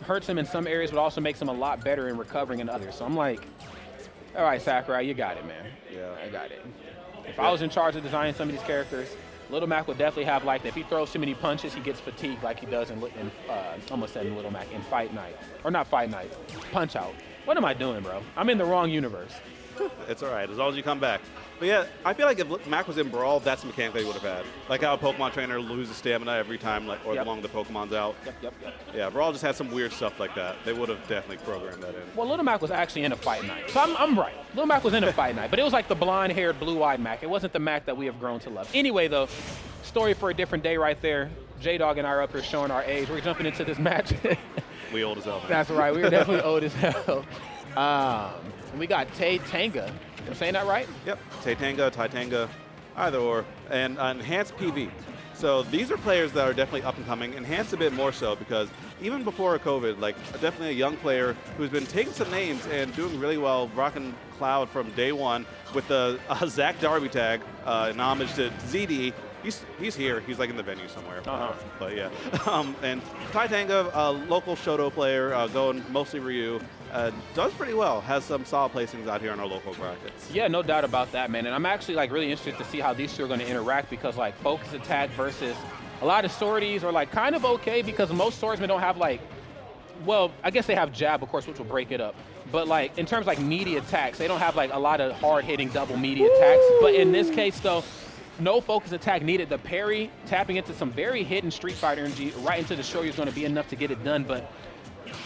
hurts him in some areas, but also makes him a lot better in recovering in others. So I'm like, all right, Sakurai, you got it, man. Yeah. I got it. If I was in charge of designing some of these characters, Little Mac would definitely have like, if he throws too many punches, he gets fatigued like he does in almost said in Little Mac, in Fight Night. Or not Fight Night, Punch Out. What am I doing, bro? I'm in the wrong universe. It's all right, as long as you come back. But yeah, I feel like if Mac was in Brawl, that's the mechanic that he would have had. Like how a Pokemon trainer loses stamina every time, like, or Yep. along the Pokemon's out. Yep. Yeah, Brawl just had some weird stuff like that. They would have definitely programmed that in. Well, Little Mac was actually in a Fight Night. So I'm right. Little Mac was in a Fight Night, but it was like the blonde-haired, blue-eyed Mac. It wasn't the Mac that we have grown to love. Anyway, though, story for a different day right there. J-Dog and I are up here showing our age. We're jumping into this match. We old as hell, man. That's right. We were definitely old as hell. And we got Tenga. I'm saying that right? Yep, Tenga, either or, and Enhancedpv. So these are players that are definitely up and coming. Enhanced a bit more so because even before COVID, like definitely a young player who's been taking some names and doing really well, rocking Cloud from day one with the Zach Darby tag in homage to ZD. He's here. He's like in the venue somewhere. But yeah. And Tenga, a local Shoto player, going mostly Ryu, does pretty well. Has some solid placings out here in our local brackets. Yeah, no doubt about that, man. And I'm actually like really interested to see how these two are going to interact because like focus attack versus a lot of swordies are like kind of okay because most swordsmen don't have like, well, I guess they have jab, of course, which will break it up. But like in terms of like meaty attacks, they don't have like a lot of hard-hitting double meaty attacks. But in this case, though, no focus attack needed. The parry, tapping into some very hidden Street Fighter energy right into the Shoryu is going to be enough to get it done. But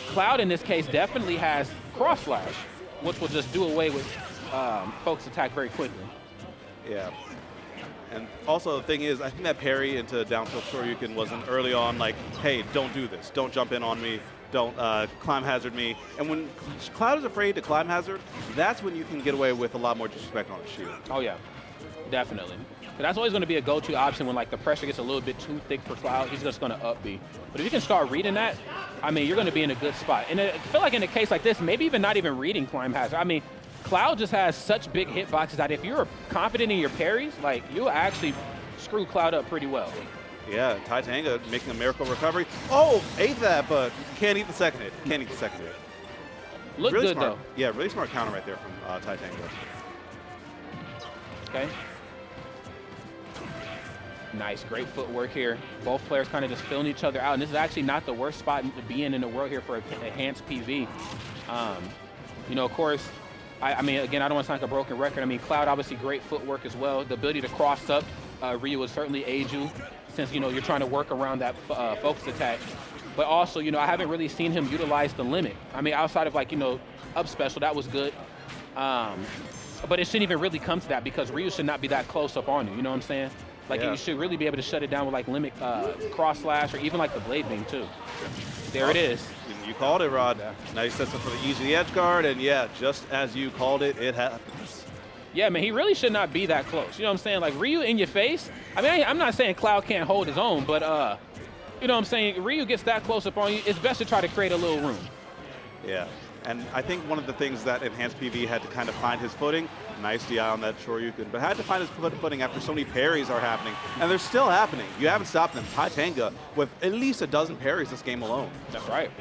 Cloud, in this case, definitely has cross slash, which will just do away with focus attack very quickly. Yeah. And also the thing is, I think that parry into down tilt Shoryuken wasn't early on like, hey, don't do this. Don't jump in on me. Don't climb hazard me. And when Cloud is afraid to climb hazard, that's when you can get away with a lot more disrespect on his shield. Oh, yeah. Definitely. That's always going to be a go-to option when like the pressure gets a little bit too thick for Cloud. He's just going to up B. But if you can start reading that, I mean, you're going to be in a good spot. And I feel like in a case like this, maybe even not even reading climb hazard. I mean, Cloud just has such big hitboxes that if you're confident in your parries, like you'll actually screw Cloud up pretty well. Yeah, Tenga making a miracle recovery. Oh, ate that, but can't eat the second hit. Can't eat the second hit. Look really good smart. though. Yeah, really smart counter right there from Tenga. Okay. Nice, great footwork here. Both players kind of just filling each other out, and this is actually not the worst spot to be in the world here for Enhancedpv. You know, of course, I mean, again, I don't want to sound like a broken record. I mean, Cloud, obviously great footwork as well. The ability to cross up, Ryu will certainly aid you since, you know, you're trying to work around that focus attack. But also, you know, I haven't really seen him utilize the limit. I mean, outside of like, you know, up special, that was good. But it shouldn't even really come to that because Ryu should not be that close up on you, you know what I'm saying? Like you should really be able to shut it down with like limit cross slash or even like the blade beam too. There it is. You called it, Rod. Now he sets up for the easy edge guard, and yeah, just as you called it, it happens. Yeah, man, he really should not be that close. You know what I'm saying? Like Ryu in your face. I mean, I'm not saying Cloud can't hold his own, but you know what I'm saying? Ryu gets that close up on you, it's best to try to create a little room. Yeah. And I think one of the things that Enhancedpv had to kind of find his footing, nice DI on that Shoryuken, but had to find his footing after so many parries are happening. And they're still happening. You haven't stopped them. Tenga with at least a dozen parries this game alone. That's right.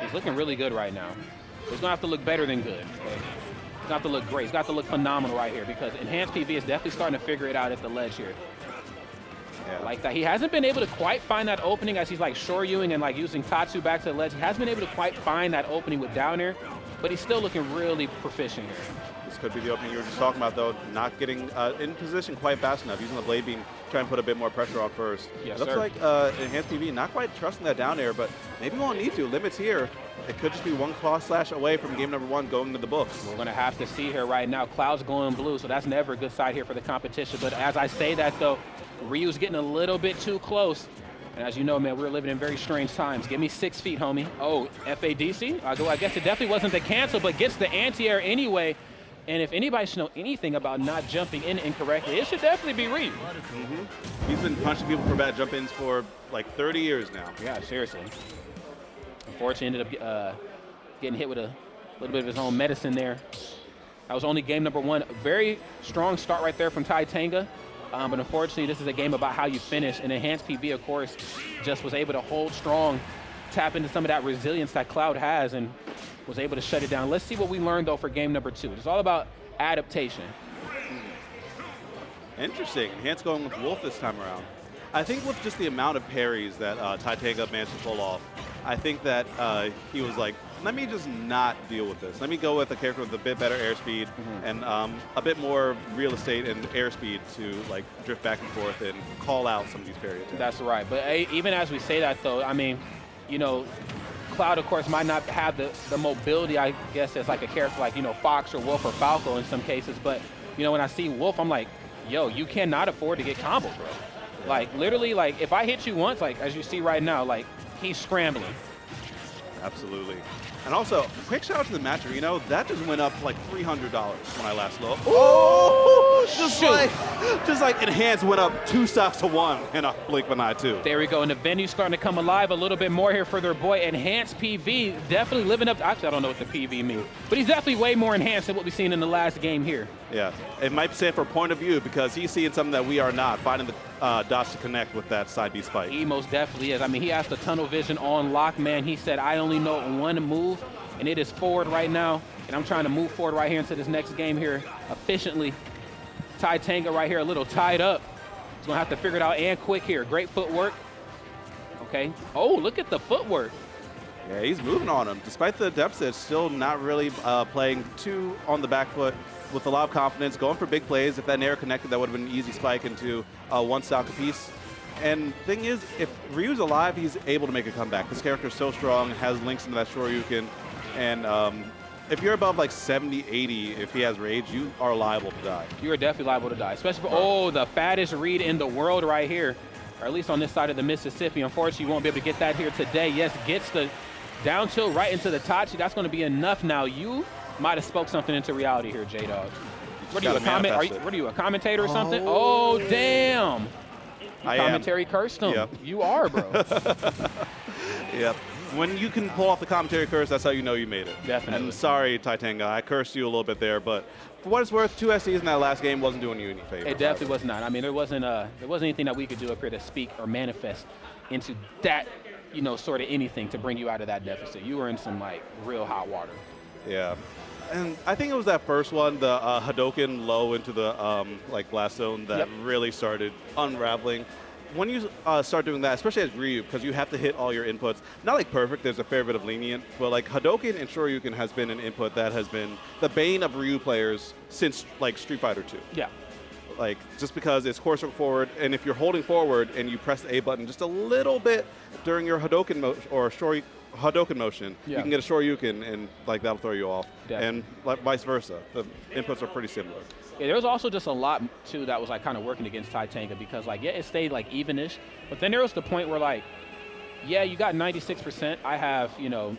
He's looking really good right now. He's going to have to look better than good. He's going to have to look great. He's got to look phenomenal right here because Enhancedpv is definitely starting to figure it out at the ledge here. Yeah. Like that. He hasn't been able to quite find that opening as he's like Shoryuing and like using Tatsu back to the ledge. He hasn't been able to quite find that opening with down air, but he's still looking really proficient here. This could be the opening you were just talking about, though. Not getting in position quite fast enough. Using the blade beam, trying to put a bit more pressure on first. Yes, looks sir. like Enhancedpv not quite trusting that down air, but maybe won't need to. Limits here. It could just be one cross slash away from game number 1 going to the books. We're going to have to see here right now. Cloud's going blue, so that's never a good side here for the competition. But as I say that, though, Ryu's getting a little bit too close. And as you know, man, we're living in very strange times. Give me 6 feet, homie. Oh, FADC? I guess it definitely wasn't the cancel, but gets the anti-air anyway. And if anybody should know anything about not jumping in incorrectly, it should definitely be Ryu. He's been punching people for bad jump-ins for like 30 years now. Yeah, seriously. Unfortunately, ended up getting hit with a little bit of his own medicine there. That was only game number 1. Very strong start right there from Tenga. But unfortunately, this is a game about how you finish. And Enhancedpv, of course, just was able to hold strong tap into some of that resilience that Cloud has and was able to shut it down. Let's see what we learned, though, for game number 2. It's all about adaptation. Interesting. Enhanced going with Wolf this time around. I think with just the amount of parries that Tenga managed to pull off, I think that he was like, let me just not deal with this. Let me go with a character with a bit better airspeed and a bit more real estate and airspeed to like drift back and forth and call out some of these parry attempts. That's right. But even as we say that, though, I mean, you know, Cloud, of course, might not have the mobility, I guess, as like a character like, you know, Fox or Wolf or Falco in some cases. But, you know, when I see Wolf, I'm like, yo, you cannot afford to get comboed, bro. Like, literally, like, if I hit you once, like, as you see right now, like, he's scrambling. Absolutely. And also, quick shout out to the matcher. You know, that just went up like $300 when I last looked. Oh, just like Enhanced went up 2 stocks to 1 in a blink of an eye too. There we go, and the venue's starting to come alive a little bit more here for their boy Enhancedpv. Definitely living up. Actually, I don't know what the PV means, but he's definitely way more enhanced than what we've seen in the last game here. Yeah, it might stand for point of view because he's seeing something that we are not, finding the dots to connect with that side B spike. He most definitely is. I mean, he has the tunnel vision on lock, man. He said, I only know one move, and it is forward right now, and I'm trying to move forward right here into this next game here efficiently. Tenga right here, a little tied up. He's gonna have to figure it out and quick here. Great footwork. Okay. Oh, look at the footwork. Yeah, he's moving on him. Despite the deficit, still not really playing too on the back foot with a lot of confidence, going for big plays. If that Nair connected, that would have been an easy spike into 1 stock apiece. And thing is, if Ryu's alive, he's able to make a comeback. This character is so strong, has links into that Shoryuken, and if you're above like 70, 80, if he has rage, you are liable to die. You are definitely liable to die, especially for, the fattest read in the world right here, or at least on this side of the Mississippi. Unfortunately, you won't be able to get that here today. Yes, gets the down tilt right into the Tachi. That's going to be enough now. You might have spoke something into reality here, J-Dog. What are you, what are you, a commentator or something? Oh, damn. Commentary cursed him. Yep. You are, bro. Yep. When you can pull off the commentary curse, that's how you know you made it. Definitely. And sorry, Tenga, I cursed you a little bit there, but for what it's worth, 2 SDs in that last game wasn't doing you any favors. It definitely was not. I mean, there wasn't anything that we could do up here to speak or manifest into that, you know, sort of anything to bring you out of that deficit. You were in some, like, real hot water. Yeah. And I think it was that first one, the Hadoken low into the like blast zone that really started unraveling. When you start doing that, especially as Ryu, because you have to hit all your inputs, not like perfect, there's a fair bit of lenient, but like Hadoken and Shoryuken has been an input that has been the bane of Ryu players since like Street Fighter 2. Yeah. Like, just because it's course forward, and if you're holding forward and you press the A button just a little bit during your Hadoken or Hadoken motion, you can get a Shoryuken, and like that'll throw you off. Definitely. And like, vice versa. The inputs are pretty similar. Yeah, there was also just a lot too that was like kind of working against Tenga because like it stayed like evenish, but then there was the point where like, yeah, you got 96%. I have 0,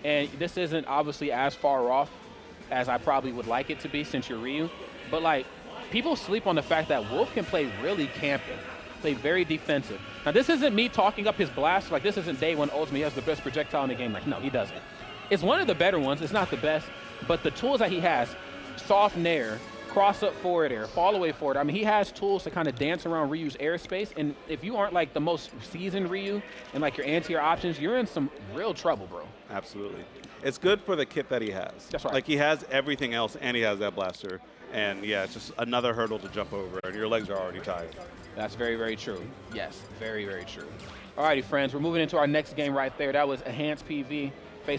and this isn't obviously as far off as I probably would like it to be since you're Ryu, but like people sleep on the fact that Wolf can play really camping. Play very defensive. Now, this isn't me talking up his blast. Like, this isn't day one Ultimate. He has the best projectile in the game. Like, no, he doesn't. It's one of the better ones. It's not the best. But the tools that he has, soft nair, cross-up forward air, fall-away forward. I mean, he has tools to kind of dance around Ryu's airspace. And if you aren't, like, the most seasoned Ryu and, like, your anti-air options, you're in some real trouble, bro. Absolutely. It's good for the kit that he has. That's right. Like, he has everything else, and he has that blaster. And, yeah, it's just another hurdle to jump over, and your legs are already tired. That's very, very true. Yes, very, very true. All righty, friends, we're moving into our next game right there. That was Enhancedpv